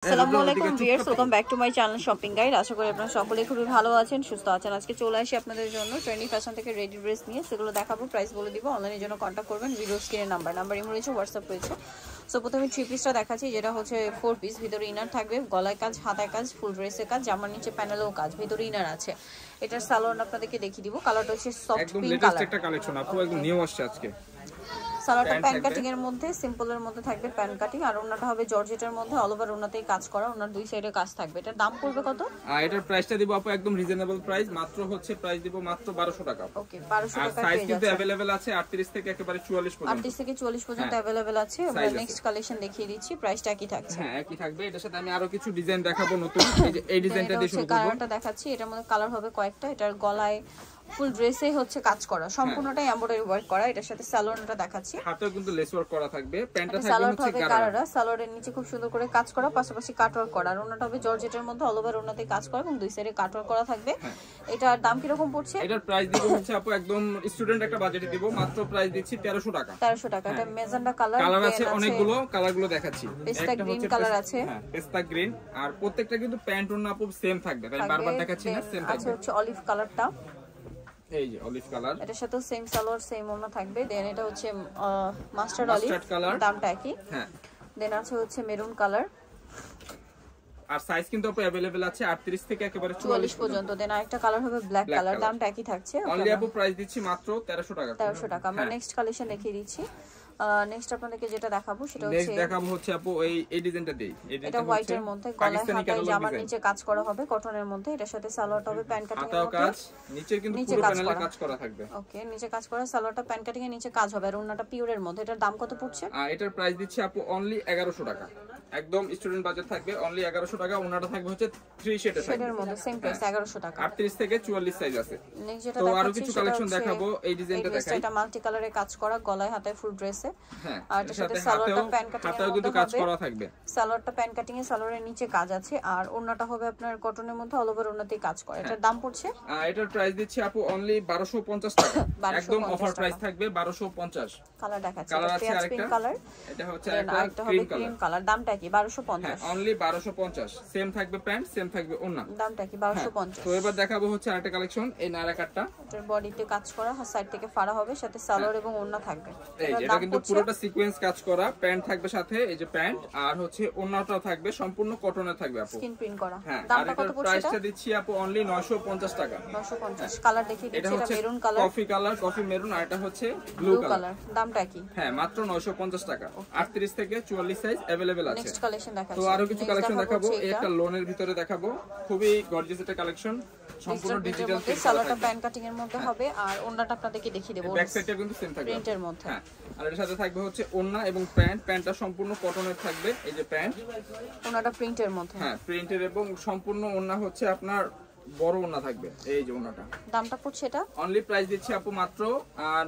আসসালামু আলাইকুম viewers, welcome back to my channel shopping guide. আশা করি আপনারা সকলেই খুবই ভালো আছেন, সুস্থ আছেন। আজকে চলে আসি আপনাদের জন্য ট্রেন্ডি ফ্যাশন থেকে রেডি ড্রেস নিয়ে, সেগুলো দেখাবো, প্রাইস বলে দিব। অনলাইনের জন্য কন্ট্যাক্ট করবেন, ভিডিও স্ক্রিনে নাম্বার ইমো রয়েছে, হোয়াটসঅ্যাপ রয়েছে। সো প্রথমে 3 পিসটা দেখাচ্ছি, যেটা হচ্ছে 4 পিস। ভিতরে ইনার থাকবে, গলায় কাজ, হাতায় কাজ, ফুল ড্রেসের কাজ, জামার নিচে প্যানেলেও কাজ, ভিতরে ইনার আছে। এটার সালোয়ার আপনাদেরকে দেখিয়ে দিব। কালারটা হচ্ছে সফট পিঙ্ক কালার, একটা কালেকশন আপু একদম নিউ আসছে আজকে। সালোয়ারটা প্যান কাটিং এর মধ্যে, সিম্পলের মধ্যে থাকবে প্যান কাটিং, আর ওন্নাটা হবে জর্জেটের মধ্যে, অল ওভার ওন্নাতেই কাজ করা, ওন্নার দুই সাইডে কাজ থাকবে। এটার দাম পড়বে কত? এটার প্রাইসটা দিব আপু একদম রিজনেবল প্রাইস, মাত্র হচ্ছে প্রাইস দিব মাত্র 1200 টাকা। ওকে, 1200 টাকা সাইজ কিন্তু अवेलेबल আছে 38 থেকে একেবারে 44 পর্যন্ত। 38 থেকে 44 পর্যন্ত अवेलेबल আছে। আমরা নেক্সট কালেকশন দেখিয়ে দিচ্ছি, প্রাইসটা কি থাকছে? হ্যাঁ, একই থাকবে। এটার সাথে আমি আরো কিছু ডিজাইন দেখাবো নতুন। এই ডিজাইনটা দিয়ে শুরু করব। কালারটা দেখাচ্ছি, এটার মধ্যে কালার হবে কয়েকটা। এটার গলায় ফুল ড্রেসে হচ্ছে কাজ করা, সম্পূর্ণটাই এমব্রয়ডারি ওয়ার্ক করা। এটার সাথে সালোয়ারটা দেখাচ্ছি, হাতেও কিন্তু লেস ওয়ার্ক করা থাকবে। প্যান্টটা থাকবে হচ্ছে গারারা, সালোয়ারের নিচে খুব সুন্দর করে কাজ করা, পাশাপাশি কাট ওয়ার্ক করা। আর ওন্নাটা হবে জর্জেটের মধ্যে, অল ওভার ওন্নাতে কাজ করা এবং দুই সাইডে কাট ওয়ার্ক করা থাকবে। এটার দাম কি রকম পড়ছে? এটার প্রাইস দিব হচ্ছে আপু একদম স্টুডেন্ট একটা বাজেটে দিব, মাত্র প্রাইস দিচ্ছি 1300 টাকা। 1300 টাকা। এটা মেজেন্ডা কালার, কালার আছে অনেকগুলো, কালারগুলো দেখাচ্ছি। পেস্তা গ্রিন কালার আছে, হ্যাঁ পেস্তা গ্রিন। আর প্রত্যেকটা কিন্তু প্যান্ট ওন্না আপু সেম থাকবে, তাই বারবার দেখাচ্ছি না, সেম থাকবে। আচ্ছা, হচ্ছে অলিভ কালারটা, এই যে অলিভ কালার, এটার সাথে সেম সালোয়ার সেম ওন্না থাকবে। দেন এটা হচ্ছে মাস্টার্ড অলিভ কালার, দামটা একই। হ্যাঁ, দেন আছে হচ্ছে মেরুন কালার, আর সাইজ কিন্তু আপু अवेलेबल আছে 38 থেকে একেবারে 44 পর্যন্ত। দেন আরেকটা কালার হবে ব্ল্যাক কালার, দামটা একই থাকছে। অনলি আপু প্রাইস দিচ্ছি মাত্র 1300 টাকা। 1300 টাকা। আমরা নেক্সট কালেকশন দেখিয়ে দিচ্ছি। নেক্সট আপনাদেরকে যেটা দেখাবো সেটা হচ্ছে, নেক্সট দেখাবো হচ্ছে আপু এই ডিজাইনটা দেই। এটা হোয়াইটের মধ্যে, গলায় হাতায় জামার নিচে কাজ করা হবে কটনের মধ্যে। এটার সাথে সালোয়ারটা হবে প্যান কাটিং এর মধ্যে, কাজ নিচে কিন্তু পুরো প্যানেলে কাজ করা থাকবে। ওকে, নিচে কাজ করা, সালোয়ারটা প্যান কাটিং এর নিচে কাজ হবে, আর ওন্নাটা পিওরের মধ্যে। এটার দাম কত পড়ছে? এটার প্রাইস দিচ্ছি আপু অনলি 1100 টাকা, একদম স্টুডেন্ট বাজেট থাকবে, অনলি 1100 টাকা। ওন্নাটা থাকবে হচ্ছে 3 শেডের মধ্যে, সেম প্রাইস 1100 টাকা। 38 থেকে 44 সাইজ আছে। নেক্সট যেটা তো দেখাচ্ছি, আরো কিছু কালেকশন দেখাবো। এই ডিজাইনটা দেখাই, এটা মাল্টি কালারে কাজ করা, গলায় হাতায় ফুল ড্রেসে। হ্যাঁ, আর এটার সাথে সালোয়ারটা প্যান কাটিং এর মধ্যে কাজ করা থাকবে। সালোয়ারটা প্যান কাটিং এ, সালোয়ারের নিচে কাজ আছে, আর ওন্নাটা হবে আপনার কটনের মধ্যে, অল ওভার ওন্নাতেই কাজ করে। এটার দাম পড়ছে, এটার প্রাইস দিচ্ছি আপু অনলি 1250 টাকা, একদম অফার প্রাইস থাকবে 1250। কালার দেখাচ্ছি, কালার আছে আরেকটা কালার, এটা হচ্ছে আরেকটা হবে ক্রিম কালার। দামটা কি? 1250। অনলি 1250, সেম থাকবে প্যান্ট, সেম থাকবে ওন্না, দামটা কি? 1250। তো এবার দেখাবো হচ্ছে আরেকটা কালেকশন, এই নারা কাটটা। এটার বডিতে কাজ করা, সাইড থেকে ফাড়া হবে, সাথে সালোয়ার এবং ওন্না থাকবে। এই যে এটা কিন্তু পুরোটা সিকোয়েন্স কাজ করা, প্যান্ট থাকবে সাথে, এই যে প্যান্ট, আর হচ্ছে ওন্নাটাও থাকবে সম্পূর্ণ কটনের থাকবে আপু, স্কিন প্রিন্ট করা। হ্যাঁ, দামটা কত পড়ছে? প্রাইসটা দিচ্ছি আপু অনলি 950 টাকা। 950। কালার দেখিয়ে দিচ্ছি, এটা maroon colour, coffee colour, coffee maroon, আর এটা হচ্ছে ব্লু কালার। দামটা কি? হ্যাঁ, মাত্র 950 টাকা। 38 থেকে 44 সাইজ अवेलेबल আছে। নেক্সট কালেকশন দেখাচ্ছি। তো আরো কিছু কালেকশন দেখাবো। এই একটা লোনের ভিতরে দেখাবো, খুবই গর্জিয়াস একটা কালেকশন, সম্পূর্ণ ডিজিটাল প্রিন্ট, সালোয়ারটা প্যান কাটিং এর মধ্যে হবে, আর ওন্নাটা আপনাদেরকে দেখিয়ে দেব, ব্যাক সাইডটা কিন্তু সেম থাকবে প্রিন্টের মধ্যে। হ্যাঁ, আর এর সাথে থাকবে হচ্ছে ওন্না এবং প্যান্টটা সম্পূর্ণ কটনের থাকবে। এই যে প্যান্ট, ওন্নাটা প্রিন্টের মধ্যে, হ্যাঁ প্রিন্টের, এবং সম্পূর্ণ ওন্না হচ্ছে আপনার বড় ওন্না থাকবে। এই যে ওন্নাটা, দামটা পড়ছে এটা অনলি প্রাইস দিচ্ছি আপু মাত্র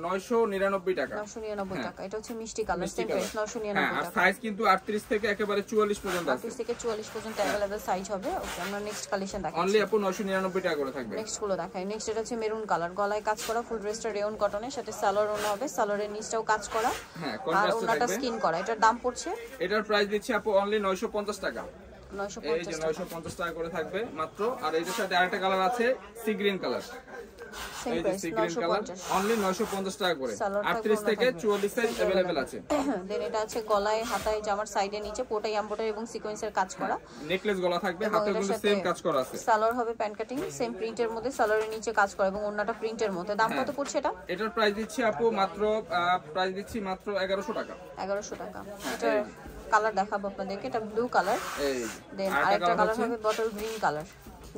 999 টাকা। 999 টাকা। এটা হচ্ছে মিষ্টি কালার, সেম প্রাইস 999 টাকা। আর সাইজ কিন্তু 38 থেকে একেবারে 44 পর্যন্ত আছে, 38 থেকে 44 পর্যন্ত अवेलेबल সাইজ হবে। ওকে, আমরা নেক্সট কালেকশন দেখাচ্ছি। অনলি আপু 999 টাকা করে থাকবে। নেক্সট গুলো দেখাই। নেক্সট এটা হচ্ছে মেরুন কালার, গলায় কাজ করা, ফুল ড্রেসটা রেয়ন কটনের, সাথে সালোয়ার ওন্না হবে, সালোয়ারের নিচটাও কাজ করা, হ্যাঁ, আর ওন্নাটা স্কিন করা। এটার দাম পড়ছে, এটার প্রাইস দিচ্ছি আপু অনলি 950 টাকা। 950 টাকা করে থাকবে মাত্র। আর এটার সাথে আরেকটা কালার আছে, সি গ্রিন কালার, এই যে সি গ্রিন কালার, অনলি 950 টাকা করে। 38 থেকে 44 সাইজ अवेलेबल আছে। দেন এটা আছে গলায়, হাতায়, জামার সাইডে নিচে পোটাই এমব্রয়ডারি এবং সিকোয়েন্সের কাজ করা, নেকলেস গলা থাকবে, হাতেও কিন্তু সেম কাজ করা আছে। সালোয়ার হবে প্যান কাটিং, সেম প্রিন্টের মধ্যে, সালোয়ারের নিচে কাজ করা এবং ওন্নাটা প্রিন্টের মধ্যে। দাম কত পড়ছে এটা? এটার প্রাইস দিচ্ছি আপু মাত্র 1100 টাকা। 1100 টাকা। এটা কালার দেখাবো আপনাদেরকে, এটা ব্লু কালার, দেন আরেকটা কালার হবে বটল গ্রিন কালার।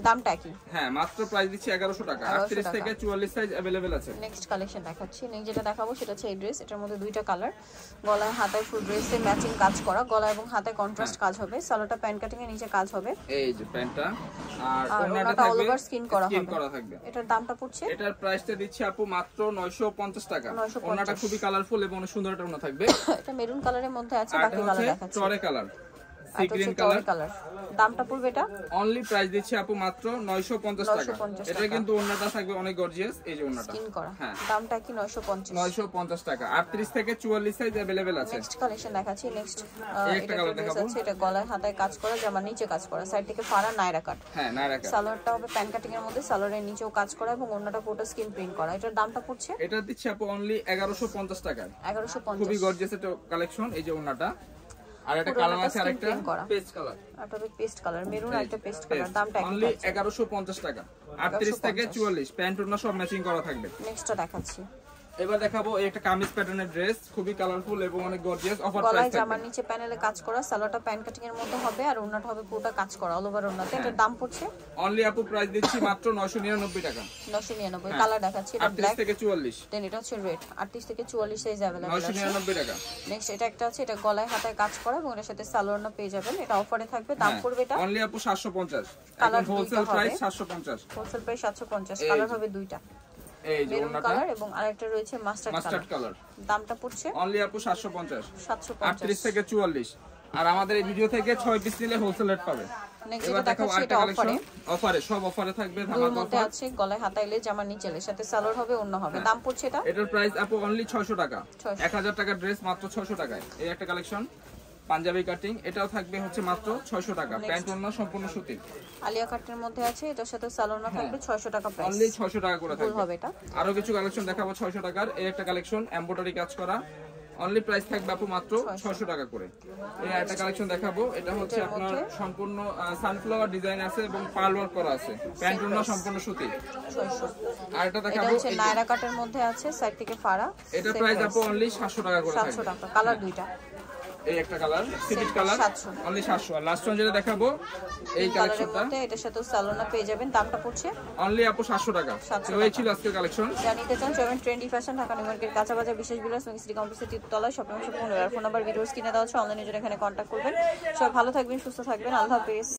দামটা কি? হ্যাঁ, মাত্র প্রাইস দিচ্ছি 1100 টাকা। 38 থেকে 44 সাইজ अवेलेबल আছে। নেক্সট কালেকশন দেখাচ্ছি। নেক্সট যেটা দেখাবো সেটা হচ্ছে এই ড্রেস। এটার মধ্যে দুইটা কালার, গলায় হাতায় ফুল ড্রেসে ম্যাচিং কাজ করা, গলা এবং হাতায় কন্ট্রাস্ট কাজ হবে, সালোয়ারটা প্যান কাটিং এর নিচে কাজ হবে, এই যে প্যান্টটা, আর ওন্নাটা অল ওভার স্কিন করা থাকবে। এটার দামটা পড়ছে, এটার প্রাইসটা দিচ্ছি আপু মাত্র 950 টাকা। ওন্নাটা খুবই কালারফুল এবং অনেক সুন্দর একটা ওন্না থাকবে। এটা মেরুন কালারের মধ্যে আছে, বাকি কালার দেখাচ্ছি। টরে কালার, সি গ্রিন কালার। দামটা পড়বে এটা অনলি প্রাইস দিচ্ছি আপু মাত্র 950 টাকা। এটা কিন্তু ওন্নাটা থাকবে অনেক গর্জিয়াস, এই যে ওন্নাটা স্কিন করা। হ্যাঁ, দামটা কি 950 টাকা। 38 থেকে 44 সাইজ अवेलेबल আছে। নেক্সট কালেকশন দেখাচ্ছি। নেক্সট একটা কালার দেখাবো। এটা গলায় হাতায় কাজ করা, জামার নিচে কাজ করা, সাইড থেকে ফাড়া নায়রা কাট। হ্যাঁ, নায়রা কাট। সালোয়ারটা হবে প্যান কাটিং এর মধ্যে, সালোয়ারের নিচেও কাজ করা এবং ওন্নাটা পুরোটা স্কিন প্রিন্ট করা। এটার দামটা পড়ছে, এটা দিচ্ছি আপু অনলি 1150 টাকা। 1150। খুবই গর্জিয়াস একটা কালেকশন, এই যে ওন্নাটা। আর একটা কালার আছে, আরেকটা পেস্ট কালার, একটা পেস্ট কালার মেরুন, একটা পেস্ট কালার। দামটা অনলি 1150 টাকা। 38 থেকে 44 প্যান্ট ওন্না সব ম্যাচিং করা থাকবে। নেক্সটটা দেখাচ্ছি। এবার দেখাবো এই একটা কামিজ প্যাটার্নের ড্রেস, খুবই কালারফুল এবং অনেক গর্জিয়াস। অফার গলায় প্রাইস জামার নিচে প্যানেলে কাজ করা, সালোয়ারটা প্যান কাটিং এর মধ্যে হবে আর ওন্নাটা হবে পুরোটা কাজ করা অল ওভার ওন্নাতে। এটার দাম পড়ছে অনলি আপু প্রাইস দিচ্ছি মাত্র 999 টাকা। 999। কালার দেখাচ্ছি, এটা 38 ব্ল্যাক থেকে 44, দেন এটা হচ্ছে রেড। 38 থেকে 44 সাইজ अवेलेबल আছে। 999 টাকা। নেক্সট এটা একটা আছে, এটা গলায় হাতায় কাজ করা এবং এর সাথে সালোয়ারটা পেয়ে যাবেন। এটা অফারে থাকবে, দাম পড়বে এটা অনলি আপু 750। কালার এখন wholesale price 750। Wholesale price 750। Colour হবে দুইটা, এই যে মেরুন ওন্নাটা কালার এবং আরেকটা রয়েছে মাস্টার্ড কালার। দামটা পড়ছে অনলি আপু 750। 750। 38 থেকে 44। আর আমাদের এই ভিডিও থেকে 6 পিস নিলে হোলসেল রেট পাবে। নেক্সট এবার যেটা দেখো দেখাচ্ছি, আরেকটা এটা কালেকশন, অফারে সব অফারে থাকবে, দুটোর ধামাকা মধ্যে অফার। আছে গলায় হাতাইলে জামার নিচেলের সাথে সালোয়ার হবে, অন্য হবে। দাম পড়ছে এটা, এটার প্রাইস আপু অনলি 600 টাকা। 600 1000 টাকার ড্রেস মাত্র 600 টাকায়। এই একটা কালেকশন পাঞ্জাবি কাটিং, এটাও থাকবে হচ্ছে মাত্র 600 টাকা। প্যান্ট ওন্না সম্পূর্ণ সুতির আলিয়া কাটের মধ্যে আছে, এটার সাথে সালোয়ার থাকবে 600 টাকা প্রাইস। অনলি 600 টাকা করে ফুল থাকবে। হবে এটা। আরো কিছু কালেকশন দেখাবো 600 টাকার। এই একটা কালেকশন এমব্রয়ডারি কাজ করা, অনলি প্রাইস থাকবে আপু মাত্র 600 টাকা করে। এই একটা কালেকশন দেখাবো, এটা হচ্ছে আপনার সম্পূর্ণ সানফ্লাওয়ার ডিজাইন আছে এবং পার্ল ওয়ার্ক করা আছে। প্যান্ট ওন্না সম্পূর্ণ সুতি। 600। আর এটা এটা দেখাবো, হচ্ছে নায়রা কাটের মধ্যে আছে, সাইড থেকে ফাড়া। এটা প্রাইস আপু অনলি 700 টাকা করে 700 থাকবে। টাকা। কালার দুইটা, এই একটা কালার সিভিট কালার 700। অনলি 700। আর লাস্ট ওয়ান যেটা দেখাবো এই কালারের কালেকশনটা মধ্যে এটার সাথে সালোয়ার পেয়ে যাবেন। দামটা পড়ছে অনলি আপু 700 টাকা। 700 তো এই ছিল আজকের কালেকশন। জানিতে চান চলবেন trendy fashion, Dhaka new market, কাঁচা বাজার, বিশেষ বিলাস, সিটি কমপ্লেক্সের তৃতীয়তলায়, শপিং 15। আর ফোন নাম্বার ভিডিওস কিনে দেওয়া হচ্ছে, অনলাইনে জন্য এখানে কন্ট্যাক্ট করবেন। সবাই ভালো থাকবেন, সুস্থ থাকবেন, আল্লাহ হাফেজ।